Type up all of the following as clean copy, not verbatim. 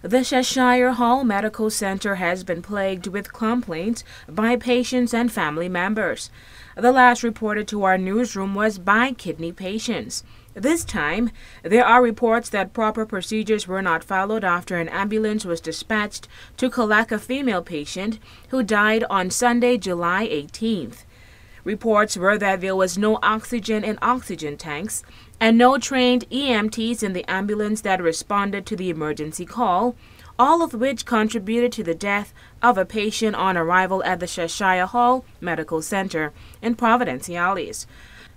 The Cheshire Hall Medical Center has been plagued with complaints by patients and family members. The last reported to our newsroom was by kidney patients. This time, there are reports that proper procedures were not followed after an ambulance was dispatched to collect a female patient who died on Sunday, July 18th. Reports were that there was no oxygen in oxygen tanks and no trained EMTs in the ambulance that responded to the emergency call, all of which contributed to the death of a patient on arrival at the Cheshire Hall Medical Center in Providenciales.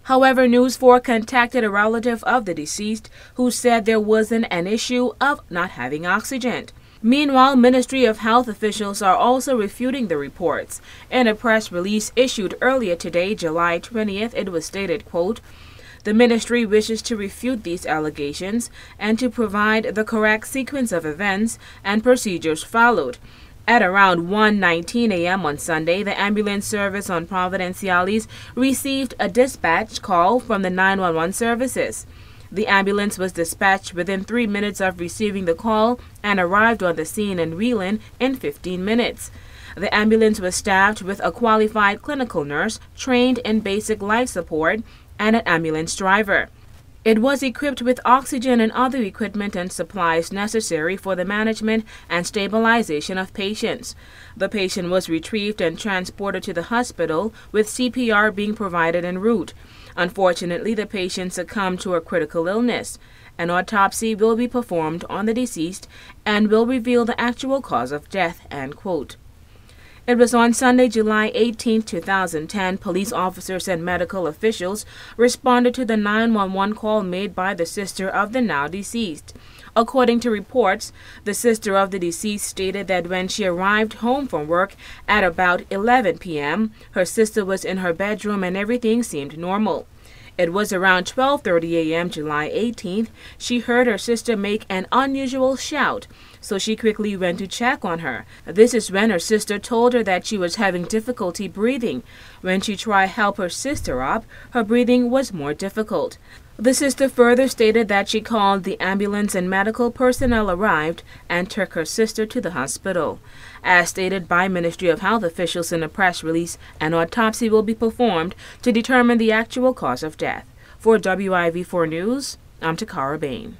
However, News 4 contacted a relative of the deceased who said there wasn't an issue of not having oxygen. Meanwhile, Ministry of Health officials are also refuting the reports. In a press release issued earlier today, July 20th, it was stated, quote, "The ministry wishes to refute these allegations and to provide the correct sequence of events and procedures followed. At around 1:19 a.m. on Sunday, the ambulance service on Providenciales received a dispatch call from the 911 services. The ambulance was dispatched within 3 minutes of receiving the call and arrived on the scene in Whelan in 15 minutes. The ambulance was staffed with a qualified clinical nurse trained in basic life support and an ambulance driver. It was equipped with oxygen and other equipment and supplies necessary for the management and stabilization of patients. The patient was retrieved and transported to the hospital, with CPR being provided en route. Unfortunately, the patient succumbed to a critical illness. An autopsy will be performed on the deceased and will reveal the actual cause of death," end quote. It was on Sunday, July 18, 2010, police officers and medical officials responded to the 911 call made by the sister of the now deceased. According to reports, the sister of the deceased stated that when she arrived home from work at about 11 p.m., her sister was in her bedroom and everything seemed normal. It was around 12:30 a.m. July 18th, she heard her sister make an unusual shout, so she quickly went to check on her. This is when her sister told her that she was having difficulty breathing. When she tried to help her sister up, her breathing was more difficult. The sister further stated that she called the ambulance and medical personnel arrived and took her sister to the hospital. As stated by Ministry of Health officials in a press release, an autopsy will be performed to determine the actual cause of death. For WIV4 News, I'm Takara Bain.